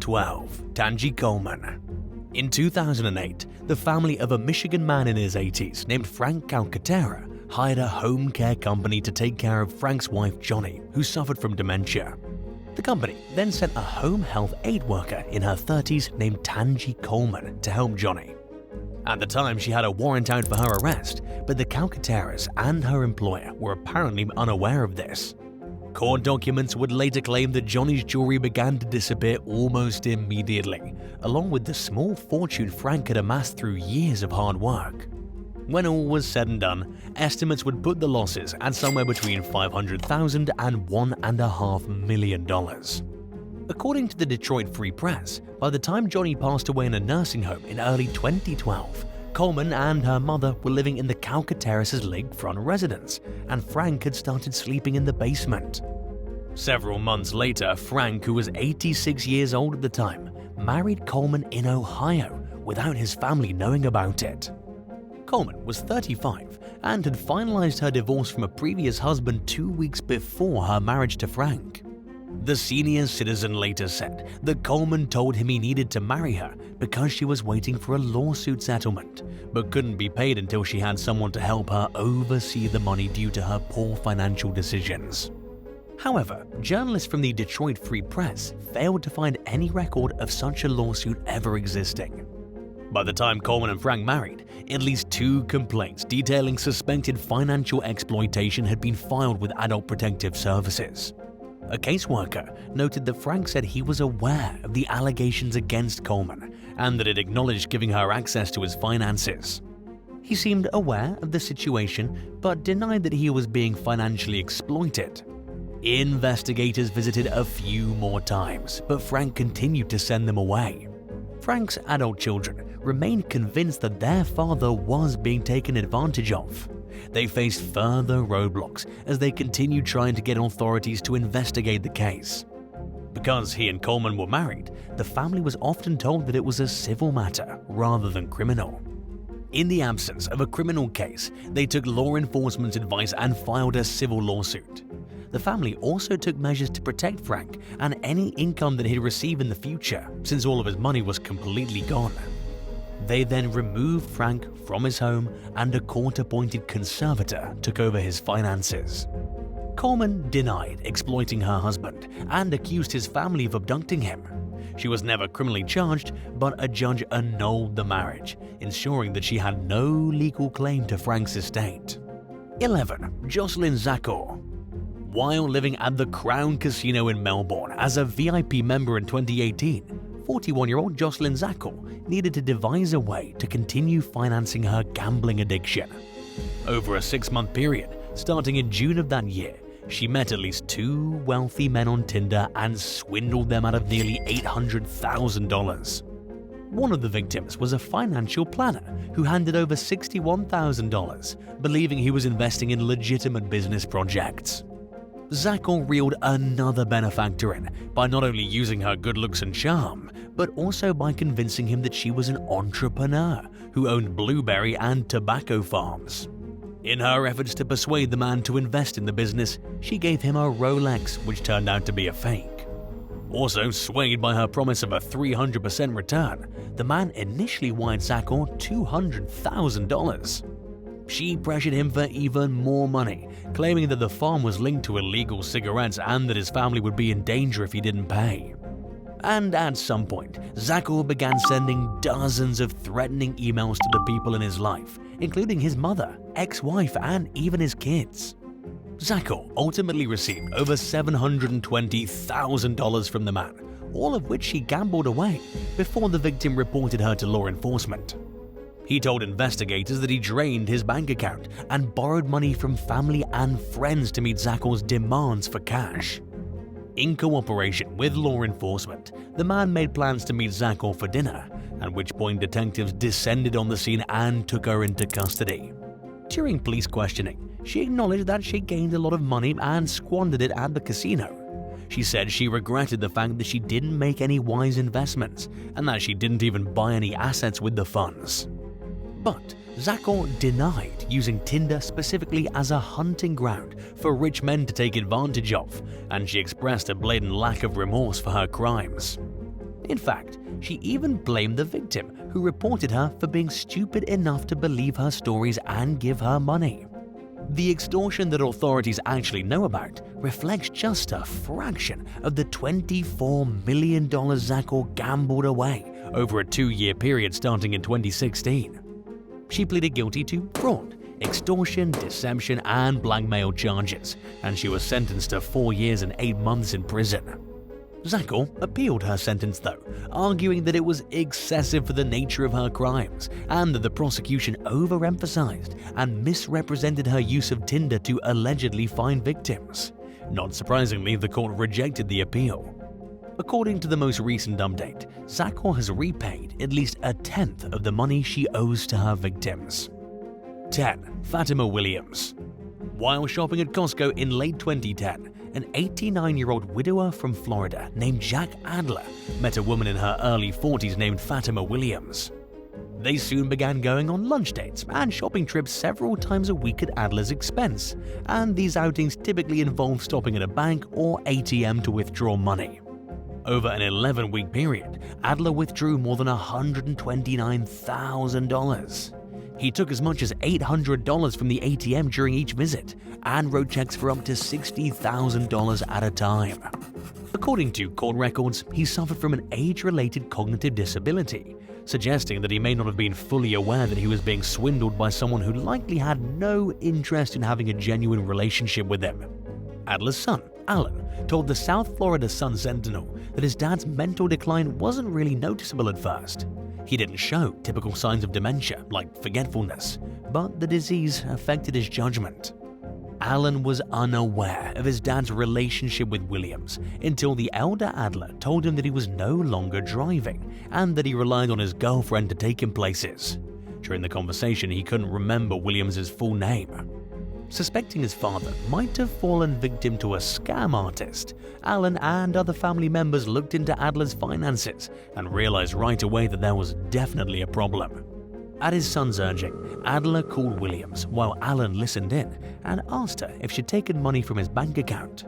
12. Tanji Konana. In 2008, the family of a Michigan man in his 80s named Frank Calcaterra hired a home care company to take care of Frank's wife Johnny, who suffered from dementia. The company then sent a home health aid worker in her 30s named Tanji Konana to help Johnny. At the time, she had a warrant out for her arrest, but the Calcaterras and her employer were apparently unaware of this. Court documents would later claim that Johnny's jewelry began to disappear almost immediately, along with the small fortune Frank had amassed through years of hard work. When all was said and done, estimates would put the losses at somewhere between $500,000 and $1.5 million. According to the Detroit Free Press, by the time Johnny passed away in a nursing home in early 2012, Coleman and her mother were living in the Calcaterras' lakefront residence, and Frank had started sleeping in the basement. Several months later, Frank, who was 86 years old at the time, married Coleman in Ohio without his family knowing about it. Coleman was 35 and had finalized her divorce from a previous husband 2 weeks before her marriage to Frank. The senior citizen later said that Coleman told him he needed to marry her because she was waiting for a lawsuit settlement, but couldn't be paid until she had someone to help her oversee the money due to her poor financial decisions. However, journalists from the Detroit Free Press failed to find any record of such a lawsuit ever existing. By the time Coleman and Frank married, at least 2 complaints detailing suspected financial exploitation had been filed with Adult Protective Services. A caseworker noted that Frank said he was aware of the allegations against Coleman and that it acknowledged giving her access to his finances. He seemed aware of the situation but denied that he was being financially exploited. Investigators visited a few more times, but Frank continued to send them away. Frank's adult children remained convinced that their father was being taken advantage of. They faced further roadblocks as they continued trying to get authorities to investigate the case. Because he and Coleman were married, the family was often told that it was a civil matter rather than criminal. In the absence of a criminal case, they took law enforcement's advice and filed a civil lawsuit. The family also took measures to protect Frank and any income that he'd receive in the future, since all of his money was completely gone. They then removed Frank from his home and a court-appointed conservator took over his finances. Coleman denied exploiting her husband and accused his family of abducting him. She was never criminally charged, but a judge annulled the marriage, ensuring that she had no legal claim to Frank's estate. 11. Jocelyn Zackor. While living at the Crown Casino in Melbourne as a VIP member in 2018, 41-year-old Jocelyn Zackor needed to devise a way to continue financing her gambling addiction. Over a 6-month period, starting in June of that year, she met at least 2 wealthy men on Tinder and swindled them out of nearly $800,000. One of the victims was a financial planner who handed over $61,000, believing he was investing in legitimate business projects. Zackor reeled another benefactor in by not only using her good looks and charm, but also by convincing him that she was an entrepreneur who owned blueberry and tobacco farms. In her efforts to persuade the man to invest in the business, she gave him a Rolex, which turned out to be a fake. Also swayed by her promise of a 300% return, the man initially wired Zackor $200,000. She pressured him for even more money, claiming that the farm was linked to illegal cigarettes and that his family would be in danger if he didn't pay. And at some point, Zackor began sending dozens of threatening emails to the people in his life, including his mother, ex-wife, and even his kids. Zackor ultimately received over $720,000 from the man, all of which she gambled away before the victim reported her to law enforcement. He told investigators that he drained his bank account and borrowed money from family and friends to meet Zackor's demands for cash. In cooperation with law enforcement, the man made plans to meet Zackor for dinner, at which point detectives descended on the scene and took her into custody. During police questioning, she acknowledged that she gained a lot of money and squandered it at the casino. She said she regretted the fact that she didn't make any wise investments and that she didn't even buy any assets with the funds. But Zackor denied using Tinder specifically as a hunting ground for rich men to take advantage of, and she expressed a blatant lack of remorse for her crimes. In fact, she even blamed the victim, who reported her for being stupid enough to believe her stories and give her money. The extortion that authorities actually know about reflects just a fraction of the $24 million Zackor gambled away over a 2-year period starting in 2016. She pleaded guilty to fraud, extortion, deception, and blackmail charges, and she was sentenced to 4 years and 8 months in prison. Zackor appealed her sentence though, arguing that it was excessive for the nature of her crimes and that the prosecution overemphasized and misrepresented her use of Tinder to allegedly find victims. Not surprisingly, the court rejected the appeal. According to the most recent update, Zackor has repaid at least a tenth of the money she owes to her victims. 10. Fatima Williams. While shopping at Costco in late 2010, an 89-year-old widower from Florida named Jack Adler met a woman in her early 40s named Fatima Williams. They soon began going on lunch dates and shopping trips several times a week at Adler's expense, and these outings typically involved stopping at a bank or ATM to withdraw money. Over an 11-week period, Adler withdrew more than $129,000. He took as much as $800 from the ATM during each visit and wrote checks for up to $60,000 at a time. According to court records, he suffered from an age-related cognitive disability, suggesting that he may not have been fully aware that he was being swindled by someone who likely had no interest in having a genuine relationship with him. Adler's son, Alan, told the South Florida Sun-Sentinel that his dad's mental decline wasn't really noticeable at first. He didn't show typical signs of dementia, like forgetfulness, but the disease affected his judgment. Alan was unaware of his dad's relationship with Williams until the elder Adler told him that he was no longer driving and that he relied on his girlfriend to take him places. During the conversation, he couldn't remember Williams' full name. Suspecting his father might have fallen victim to a scam artist, Alan and other family members looked into Adler's finances and realized right away that there was definitely a problem. At his son's urging, Adler called Williams while Alan listened in and asked her if she'd taken money from his bank account.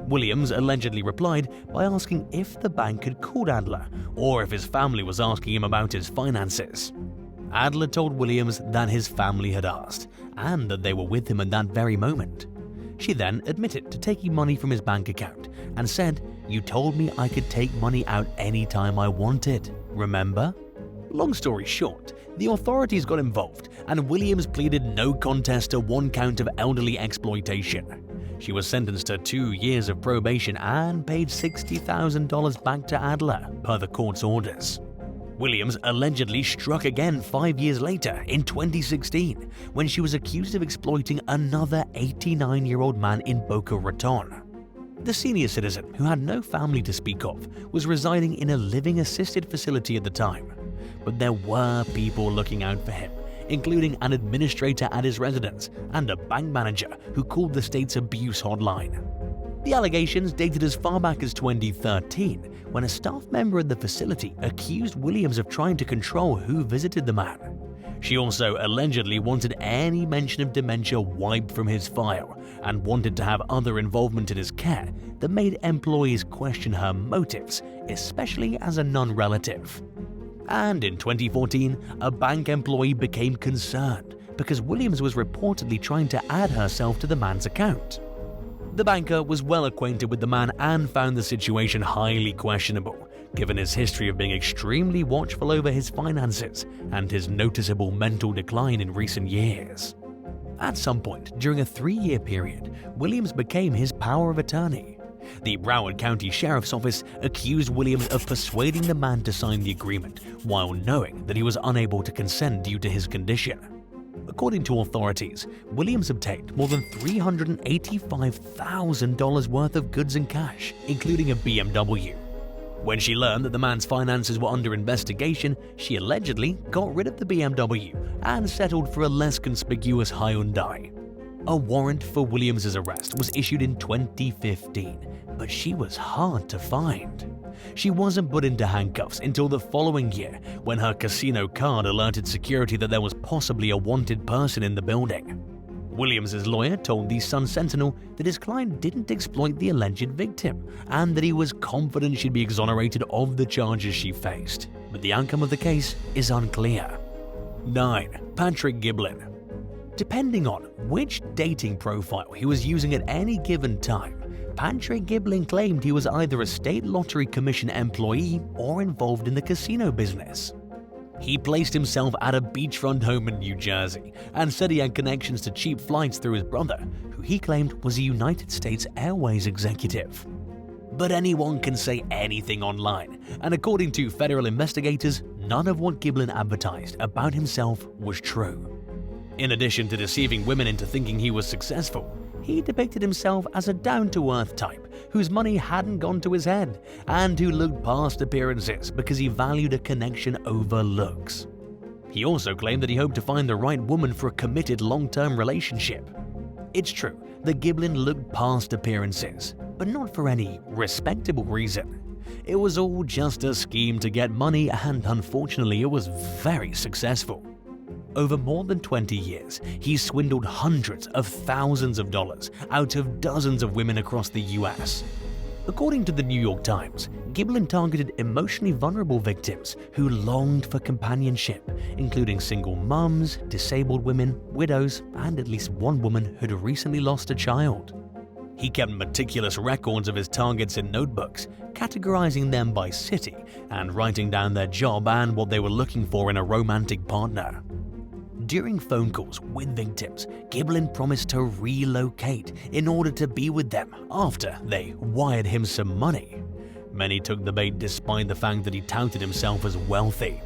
Williams allegedly replied by asking if the bank had called Adler or if his family was asking him about his finances. Adler told Williams that his family had asked, and that they were with him at that very moment. She then admitted to taking money from his bank account and said, "You told me I could take money out anytime I wanted, remember?" Long story short, the authorities got involved and Williams pleaded no contest to 1 count of elderly exploitation. She was sentenced to 2 years of probation and paid $60,000 back to Adler per the court's orders. Williams allegedly struck again 5 years later in 2016 when she was accused of exploiting another 89-year-old man in Boca Raton. The senior citizen, who had no family to speak of, was residing in a living-assisted facility at the time. But there were people looking out for him, including an administrator at his residence and a bank manager who called the state's abuse hotline. The allegations dated as far back as 2013, when a staff member at the facility accused Williams of trying to control who visited the man. She also allegedly wanted any mention of dementia wiped from his file and wanted to have other involvement in his care that made employees question her motives, especially as a non-relative. And in 2014, a bank employee became concerned because Williams was reportedly trying to add herself to the man's account. The banker was well acquainted with the man and found the situation highly questionable, given his history of being extremely watchful over his finances and his noticeable mental decline in recent years. At some point during a 3-year period, Williams became his power of attorney. The Broward County Sheriff's Office accused Williams of persuading the man to sign the agreement while knowing that he was unable to consent due to his condition. According to authorities, Williams obtained more than $385,000 worth of goods and cash, including a BMW. When she learned that the man's finances were under investigation, she allegedly got rid of the BMW and settled for a less conspicuous Hyundai. A warrant for Williams' arrest was issued in 2015, but she was hard to find. She wasn't put into handcuffs until the following year when her casino card alerted security that there was possibly a wanted person in the building. Williams' lawyer told the Sun-Sentinel that his client didn't exploit the alleged victim and that he was confident she'd be exonerated of the charges she faced, but the outcome of the case is unclear. 9. Patrick Giblin. Depending on which dating profile he was using at any given time, Patrick Giblin claimed he was either a state lottery commission employee or involved in the casino business. He placed himself at a beachfront home in New Jersey and said he had connections to cheap flights through his brother, who he claimed was a United States Airways executive. But anyone can say anything online, and according to federal investigators, none of what Giblin advertised about himself was true. In addition to deceiving women into thinking he was successful, he depicted himself as a down-to-earth type whose money hadn't gone to his head and who looked past appearances because he valued a connection over looks. He also claimed that he hoped to find the right woman for a committed long-term relationship. It's true that Giblin looked past appearances, but not for any respectable reason. It was all just a scheme to get money, and unfortunately it was very successful. Over more than 20 years, he swindled hundreds of thousands of dollars out of dozens of women across the US. According to the New York Times, Giblin targeted emotionally vulnerable victims who longed for companionship, including single mums, disabled women, widows, and at least one woman who'd recently lost a child. He kept meticulous records of his targets in notebooks, categorizing them by city and writing down their job and what they were looking for in a romantic partner. During phone calls with victims, Giblin promised to relocate in order to be with them after they wired him some money. Many took the bait despite the fact that he touted himself as wealthy.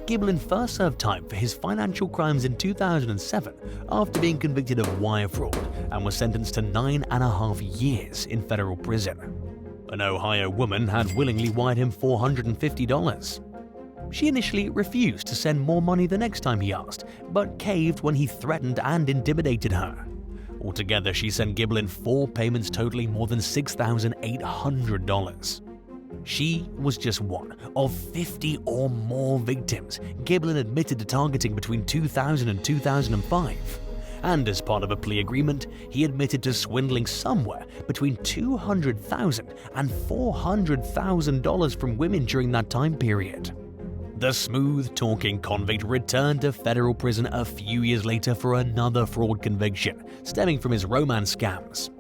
Giblin first served time for his financial crimes in 2007 after being convicted of wire fraud and was sentenced to 9.5 years in federal prison. An Ohio woman had willingly wired him $450. She initially refused to send more money the next time he asked, but caved when he threatened and intimidated her. Altogether, she sent Giblin 4 payments totaling more than $6,800. She was just one of 50 or more victims Giblin admitted to targeting between 2000 and 2005. And as part of a plea agreement, he admitted to swindling somewhere between $200,000 and $400,000 from women during that time period. The smooth-talking convict returned to federal prison a few years later for another fraud conviction stemming from his romance scams.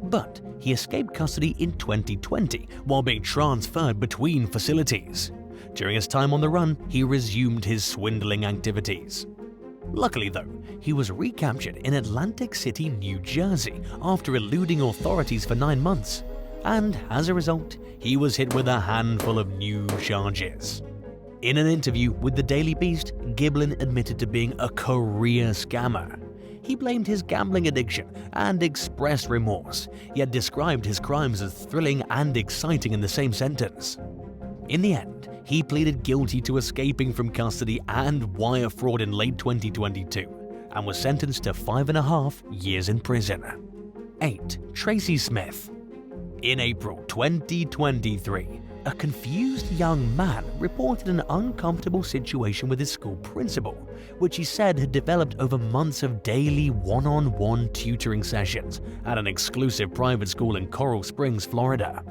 But he escaped custody in 2020 while being transferred between facilities. During his time on the run, he resumed his swindling activities. Luckily though, he was recaptured in Atlantic City, New Jersey after eluding authorities for 9 months. And as a result, he was hit with a handful of new charges. In an interview with the Daily Beast, Giblin admitted to being a career scammer. He blamed his gambling addiction and expressed remorse, yet described his crimes as thrilling and exciting in the same sentence. In the end, he pleaded guilty to escaping from custody and wire fraud in late 2022 and was sentenced to 5.5 years in prison. 8. Tracy Smith. In April 2023, a confused young man reported an uncomfortable situation with his school principal, which he said had developed over months of daily one-on-one tutoring sessions at an exclusive private school in Coral Springs, Florida.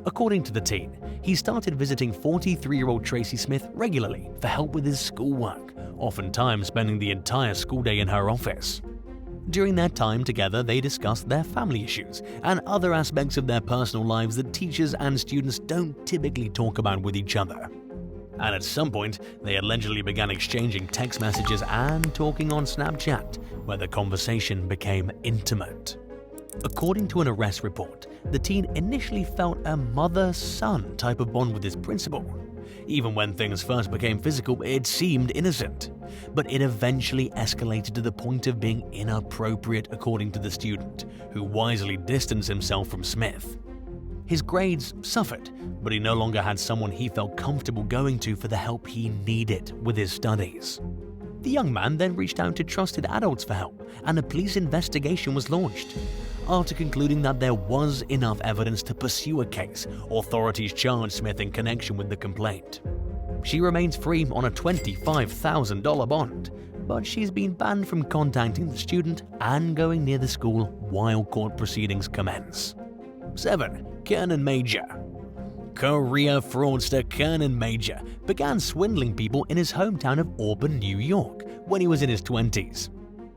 According to the teen, he started visiting 43-year-old Tracy Smith regularly for help with his schoolwork, oftentimes spending the entire school day in her office. During their time together, they discussed their family issues and other aspects of their personal lives that teachers and students don't typically talk about with each other. And at some point, they allegedly began exchanging text messages and talking on Snapchat, where the conversation became intimate. According to an arrest report, the teen initially felt a mother-son type of bond with his principal. Even when things first became physical, it seemed innocent. But it eventually escalated to the point of being inappropriate, according to the student, who wisely distanced himself from Smith. His grades suffered, but he no longer had someone he felt comfortable going to for the help he needed with his studies. The young man then reached out to trusted adults for help, and a police investigation was launched. After concluding that there was enough evidence to pursue a case, authorities charged Smith in connection with the complaint. She remains free on a $25,000 bond, but she's been banned from contacting the student and going near the school while court proceedings commence. 7. Kernan Major. Career fraudster Kernan Major began swindling people in his hometown of Auburn, New York, when he was in his 20s.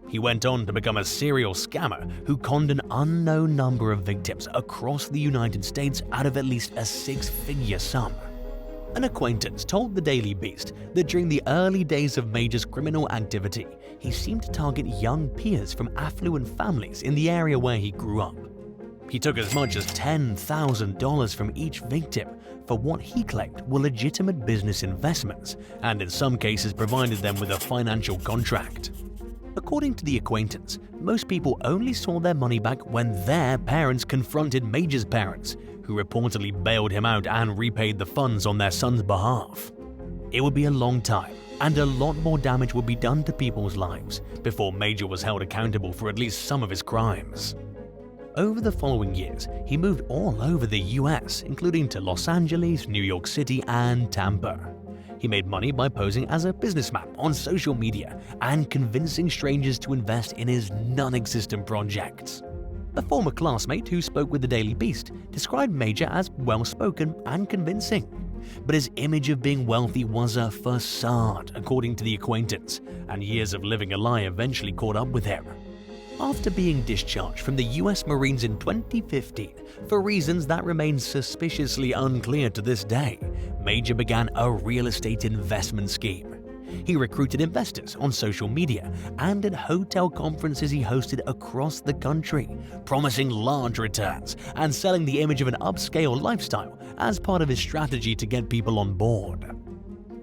He went on to become a serial scammer who conned an unknown number of victims across the United States out of at least a six-figure sum. An acquaintance told the Daily Beast that during the early days of Major's criminal activity, he seemed to target young peers from affluent families in the area where he grew up. He took as much as $10,000 from each victim for what he claimed were legitimate business investments, and in some cases provided them with a financial contract. According to the acquaintance, most people only saw their money back when their parents confronted Major's parents, who reportedly bailed him out and repaid the funds on their son's behalf. It would be a long time, and a lot more damage would be done to people's lives before Major was held accountable for at least some of his crimes. Over the following years, he moved all over the US, including to Los Angeles, New York City, and Tampa. He made money by posing as a businessman on social media and convincing strangers to invest in his non-existent projects. A former classmate who spoke with the Daily Beast described Major as well-spoken and convincing, but his image of being wealthy was a facade, according to the acquaintance, and years of living a lie eventually caught up with him. After being discharged from the US Marines in 2015 for reasons that remain suspiciously unclear to this day, Major began a real estate investment scheme. He recruited investors on social media and at hotel conferences he hosted across the country, promising large returns and selling the image of an upscale lifestyle as part of his strategy to get people on board.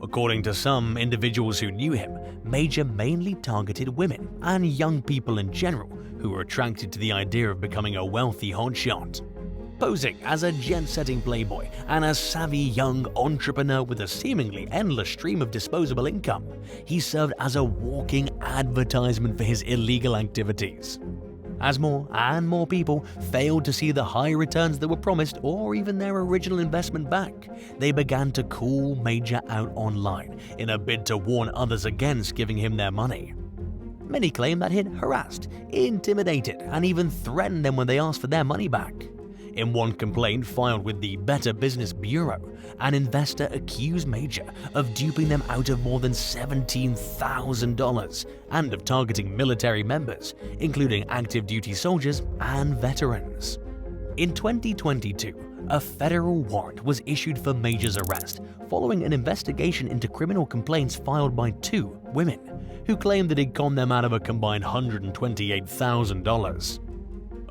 According to some individuals who knew him, Major mainly targeted women and young people in general who were attracted to the idea of becoming a wealthy hotshot. Posing as a jet-setting playboy and a savvy young entrepreneur with a seemingly endless stream of disposable income, he served as a walking advertisement for his illegal activities. As more and more people failed to see the high returns that were promised or even their original investment back, they began to call Major out online in a bid to warn others against giving him their money. Many claim that he'd harassed, intimidated, and even threatened them when they asked for their money back. In one complaint filed with the Better Business Bureau, an investor accused Major of duping them out of more than $17,000 and of targeting military members, including active duty soldiers and veterans. In 2022, a federal warrant was issued for Major's arrest following an investigation into criminal complaints filed by two women who claimed that he'd conned them out of a combined $128,000.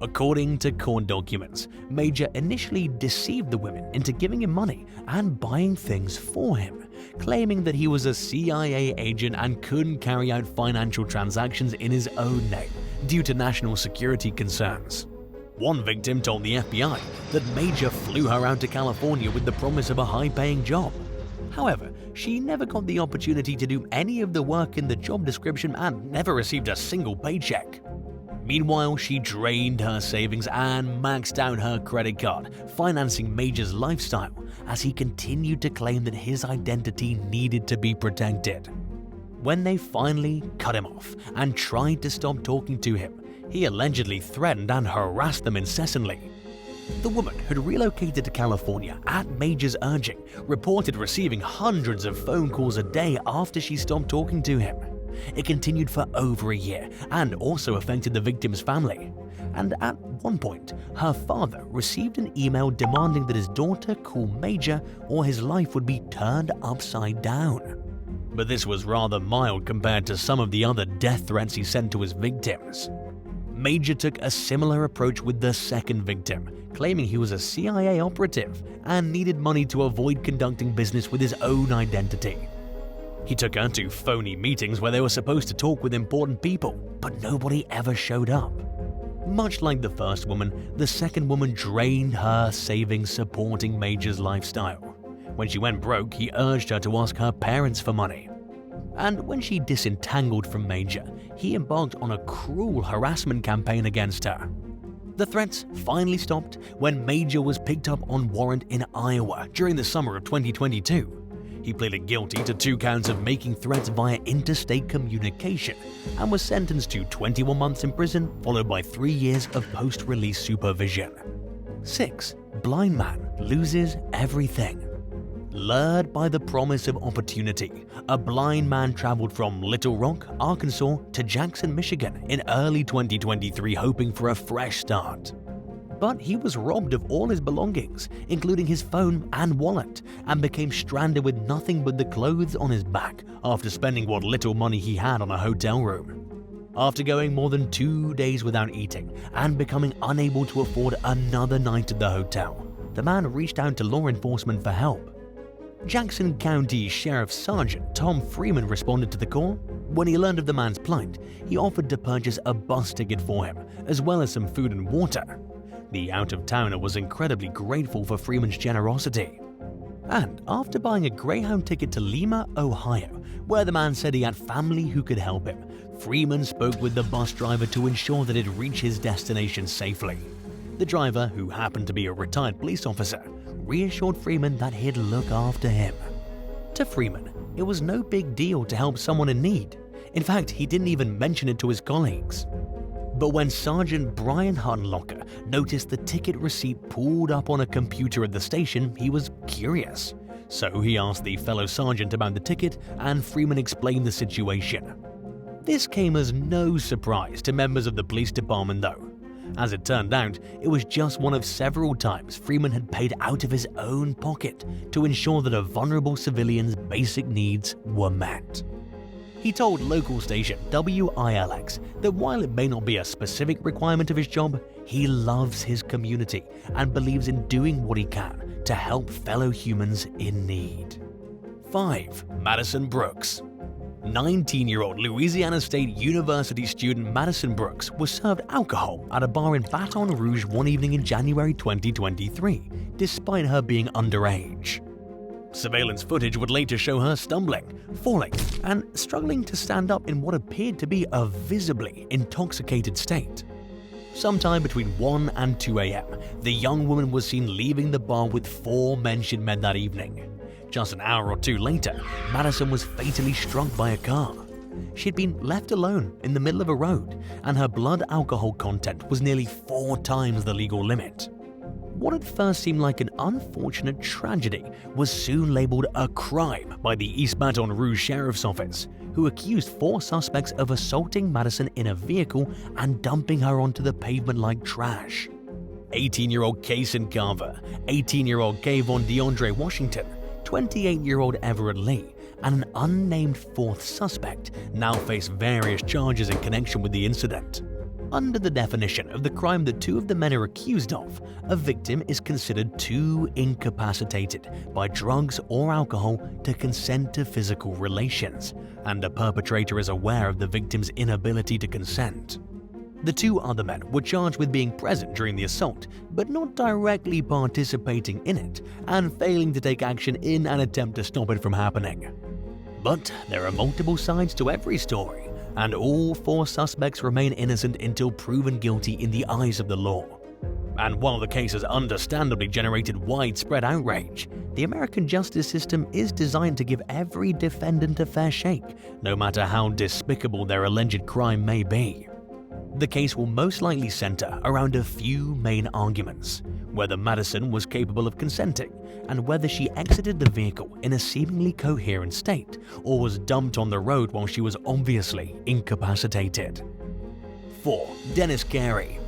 According to court documents, Major initially deceived the women into giving him money and buying things for him, claiming that he was a CIA agent and couldn't carry out financial transactions in his own name due to national security concerns. One victim told the FBI that Major flew her out to California with the promise of a high-paying job. However, she never got the opportunity to do any of the work in the job description and never received a single paycheck. Meanwhile, she drained her savings and maxed out her credit card, financing Major's lifestyle as he continued to claim that his identity needed to be protected. When they finally cut him off and tried to stop talking to him, he allegedly threatened and harassed them incessantly. The woman, who'd relocated to California at Major's urging, reported receiving hundreds of phone calls a day after she stopped talking to him. It continued for over a year and also affected the victim's family. And at one point, her father received an email demanding that his daughter call Major or his life would be turned upside down. But this was rather mild compared to some of the other death threats he sent to his victims. Major took a similar approach with the second victim, claiming he was a CIA operative and needed money to avoid conducting business with his own identity. He took her to phony meetings where they were supposed to talk with important people, but nobody ever showed up. Much like the first woman, the second woman drained her savings supporting Major's lifestyle. When she went broke, he urged her to ask her parents for money. And when she disentangled from Major, he embarked on a cruel harassment campaign against her. The threats finally stopped when Major was picked up on warrant in Iowa during the summer of 2022. He pleaded guilty to 2 counts of making threats via interstate communication and was sentenced to 21 months in prison, followed by 3 years of post-release supervision. 6. Blind man loses everything. Lured by the promise of opportunity, a blind man traveled from Little Rock, Arkansas to Jackson, Michigan in early 2023 hoping for a fresh start. But he was robbed of all his belongings, including his phone and wallet, and became stranded with nothing but the clothes on his back after spending what little money he had on a hotel room. After going more than 2 days without eating and becoming unable to afford another night at the hotel, the man reached out to law enforcement for help. Jackson County Sheriff Sergeant Tom Freeman responded to the call. When he learned of the man's plight, he offered to purchase a bus ticket for him, as well as some food and water. The out-of-towner was incredibly grateful for Freeman's generosity. And after buying a Greyhound ticket to Lima, Ohio, where the man said he had family who could help him, Freeman spoke with the bus driver to ensure that he'd reach his destination safely. The driver, who happened to be a retired police officer, reassured Freeman that he'd look after him. To Freeman, it was no big deal to help someone in need. In fact, he didn't even mention it to his colleagues. But when Sergeant Brian Hunlocker noticed the ticket receipt pulled up on a computer at the station, he was curious. So he asked the fellow sergeant about the ticket, and Freeman explained the situation. This came as no surprise to members of the police department though. As it turned out, it was just one of several times Freeman had paid out of his own pocket to ensure that a vulnerable civilian's basic needs were met. He told local station WILX that while it may not be a specific requirement of his job, he loves his community and believes in doing what he can to help fellow humans in need. 5. Madison Brooks. 19-year-old Louisiana State University student Madison Brooks was served alcohol at a bar in Baton Rouge one evening in January 2023, despite her being underage. Surveillance footage would later show her stumbling, falling, and struggling to stand up in what appeared to be a visibly intoxicated state. Sometime between 1 and 2 a.m., the young woman was seen leaving the bar with 4 men she'd met that evening. Just an hour or 2 later, Madison was fatally struck by a car. She'd been left alone in the middle of a road, and her blood alcohol content was nearly 4 times the legal limit. What at first seemed like an unfortunate tragedy was soon labeled a crime by the East Baton Rouge Sheriff's Office, who accused 4 suspects of assaulting Madison in a vehicle and dumping her onto the pavement like trash. 18-year-old Kaysen Carver, 18-year-old Kayvon DeAndre Washington, 28-year-old Everett Lee, and an unnamed 4th suspect now face various charges in connection with the incident. Under the definition of the crime that 2 of the men are accused of, a victim is considered too incapacitated by drugs or alcohol to consent to physical relations, and a perpetrator is aware of the victim's inability to consent. The 2 other men were charged with being present during the assault, but not directly participating in it, and failing to take action in an attempt to stop it from happening. But there are multiple sides to every story, and all 4 suspects remain innocent until proven guilty in the eyes of the law. And while the case has understandably generated widespread outrage, the American justice system is designed to give every defendant a fair shake, no matter how despicable their alleged crime may be. The case will most likely center around a few main arguments: whether Madison was capable of consenting, and whether she exited the vehicle in a seemingly coherent state or was dumped on the road while she was obviously incapacitated. 4. Dennis Carey.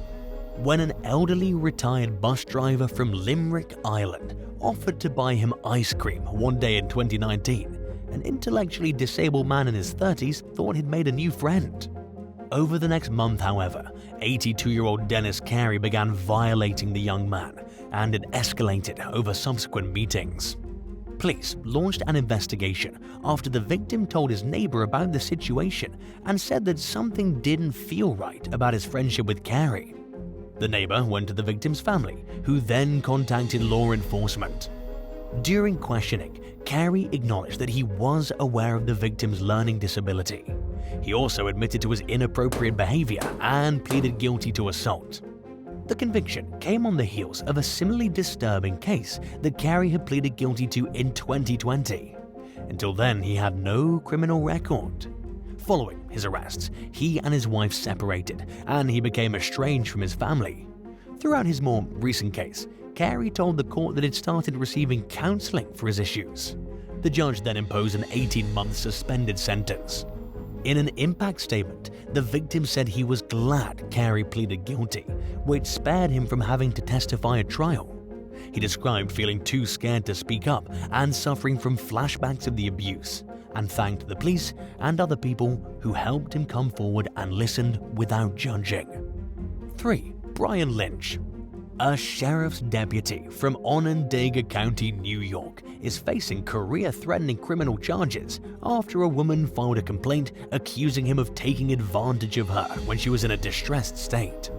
When an elderly retired bus driver from Limerick, Ireland, offered to buy him ice cream one day in 2019, an intellectually disabled man in his 30s thought he'd made a new friend. Over the next month, however, 82-year-old Dennis Carey began violating the young man, and it escalated over subsequent meetings. Police launched an investigation after the victim told his neighbor about the situation and said that something didn't feel right about his friendship with Carey. The neighbor went to the victim's family, who then contacted law enforcement. During questioning, Carey acknowledged that he was aware of the victim's learning disability. He also admitted to his inappropriate behavior and pleaded guilty to assault. The conviction came on the heels of a similarly disturbing case that Carey had pleaded guilty to in 2020. Until then, he had no criminal record. Following his arrests, he and his wife separated, and he became estranged from his family. Throughout his more recent case, Carey told the court that he'd started receiving counseling for his issues. The judge then imposed an 18-month suspended sentence. In an impact statement, the victim said he was glad Carey pleaded guilty, which spared him from having to testify at trial. He described feeling too scared to speak up and suffering from flashbacks of the abuse, and thanked the police and other people who helped him come forward and listened without judging. 3. Brian Lynch. A sheriff's deputy from Onondaga County, New York, is facing career-threatening criminal charges after a woman filed a complaint accusing him of taking advantage of her when she was in a distressed state.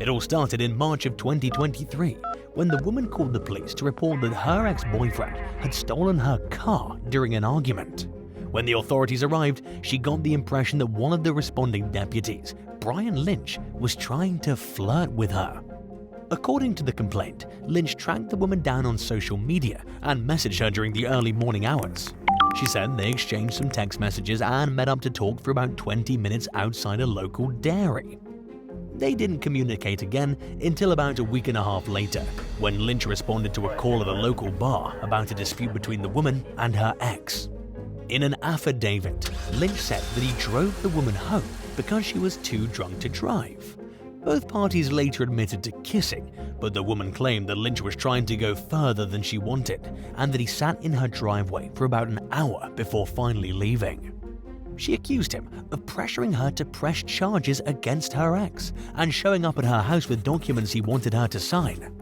It all started in March of 2023, when the woman called the police to report that her ex-boyfriend had stolen her car during an argument. When the authorities arrived, she got the impression that one of the responding deputies, Brian Lynch, was trying to flirt with her. According to the complaint, Lynch tracked the woman down on social media and messaged her during the early morning hours. She said they exchanged some text messages and met up to talk for about 20 minutes outside a local dairy. They didn't communicate again until about a week and a half later, when Lynch responded to a call at a local bar about a dispute between the woman and her ex. In an affidavit, Lynch said that he drove the woman home because she was too drunk to drive. Both parties later admitted to kissing, but the woman claimed that Lynch was trying to go further than she wanted and that he sat in her driveway for about an hour before finally leaving. She accused him of pressuring her to press charges against her ex and showing up at her house with documents he wanted her to sign.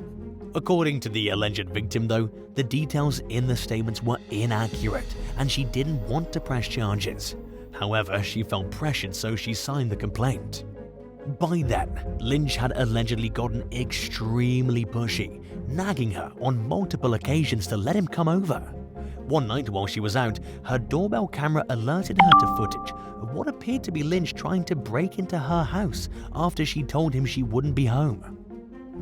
According to the alleged victim, though, the details in the statements were inaccurate and she didn't want to press charges. However, she felt pressured, so she signed the complaint. By then, Lynch had allegedly gotten extremely pushy, nagging her on multiple occasions to let him come over. One night while she was out, her doorbell camera alerted her to footage of what appeared to be Lynch trying to break into her house after she told him she wouldn't be home.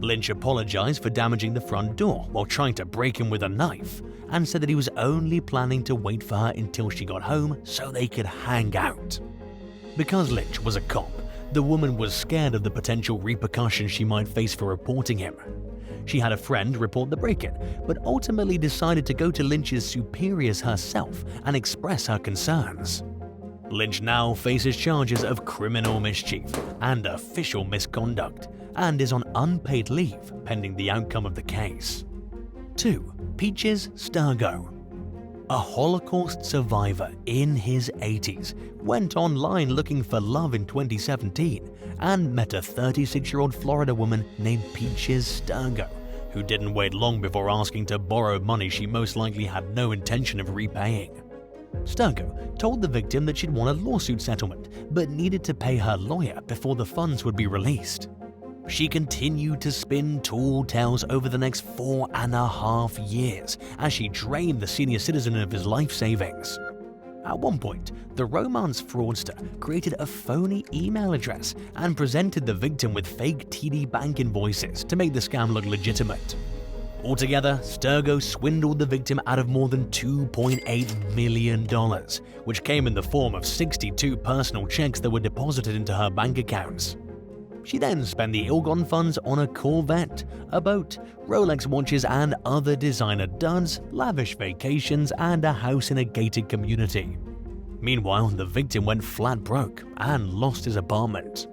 Lynch apologized for damaging the front door while trying to break in with a knife and said that he was only planning to wait for her until she got home so they could hang out. Because Lynch was a cop, the woman was scared of the potential repercussions she might face for reporting him. She had a friend report the break-in, but ultimately decided to go to Lynch's superiors herself and express her concerns. Lynch now faces charges of criminal mischief and official misconduct, and is on unpaid leave pending the outcome of the case. 2. Peaches Sterno. A Holocaust survivor in his 80s went online looking for love in 2017 and met a 36-year-old Florida woman named Peaches Sterno, who didn't wait long before asking to borrow money she most likely had no intention of repaying. Sterno told the victim that she'd won a lawsuit settlement but needed to pay her lawyer before the funds would be released. She continued to spin tall tales over the next 4.5 years as she drained the senior citizen of his life savings. At one point, the romance fraudster created a phony email address and presented the victim with fake TD Bank invoices to make the scam look legitimate. Altogether, Sterno swindled the victim out of more than $2.8 million, which came in the form of 62 personal checks that were deposited into her bank accounts. She then spent the ill-gotten funds on a Corvette, a boat, Rolex watches and other designer duds, lavish vacations, and a house in a gated community. Meanwhile, the victim went flat broke and lost his apartment.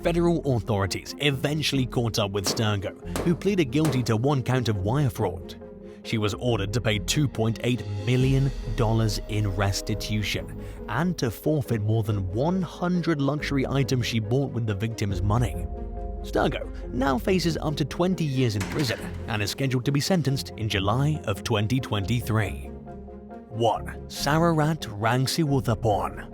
Federal authorities eventually caught up with Sterno, who pleaded guilty to one count of wire fraud. She was ordered to pay $2.8 million in restitution and to forfeit more than 100 luxury items she bought with the victim's money. Sterno now faces up to 20 years in prison and is scheduled to be sentenced in July of 2023. 1. Sararat Rangsu.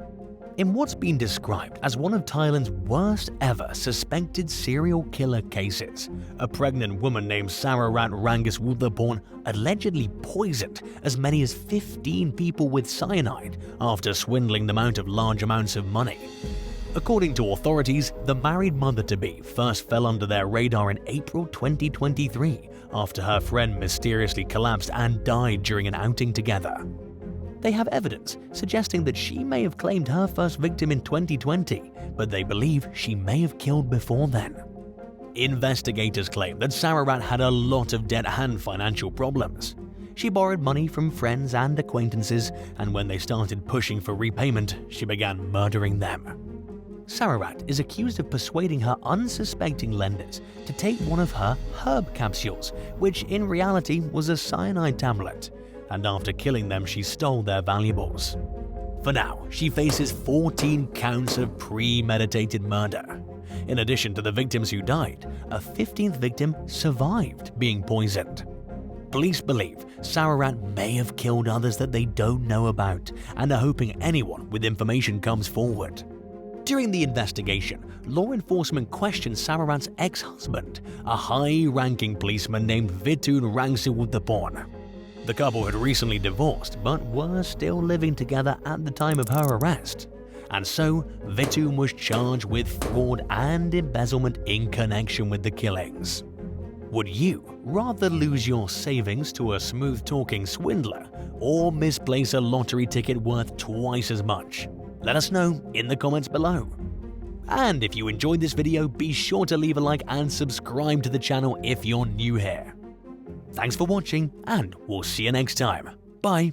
In what's been described as one of Thailand's worst ever suspected serial killer cases, a pregnant woman named Sararat Rangsu allegedly poisoned as many as 15 people with cyanide after swindling them out of large amounts of money. According to authorities, the married mother-to-be first fell under their radar in April 2023 after her friend mysteriously collapsed and died during an outing together. They have evidence suggesting that she may have claimed her first victim in 2020, but they believe she may have killed before then. Investigators claim that Sararat had a lot of debt and financial problems. She borrowed money from friends and acquaintances, and when they started pushing for repayment, she began murdering them. Sararat is accused of persuading her unsuspecting lenders to take one of her herb capsules, which in reality was a cyanide tablet, and after killing them she stole their valuables. For now, she faces 14 counts of premeditated murder. In addition to the victims who died, a 15th victim survived being poisoned. Police believe Sararat may have killed others that they don't know about and are hoping anyone with information comes forward. During the investigation, law enforcement questioned Sararat's ex-husband, a high-ranking policeman named Vitun Rangsu. The couple had recently divorced but were still living together at the time of her arrest, and so Vitun was charged with fraud and embezzlement in connection with the killings. Would you rather lose your savings to a smooth-talking swindler or misplace a lottery ticket worth twice as much? Let us know in the comments below. And if you enjoyed this video, be sure to leave a like and subscribe to the channel if you're new here. Thanks for watching, and we'll see you next time. Bye.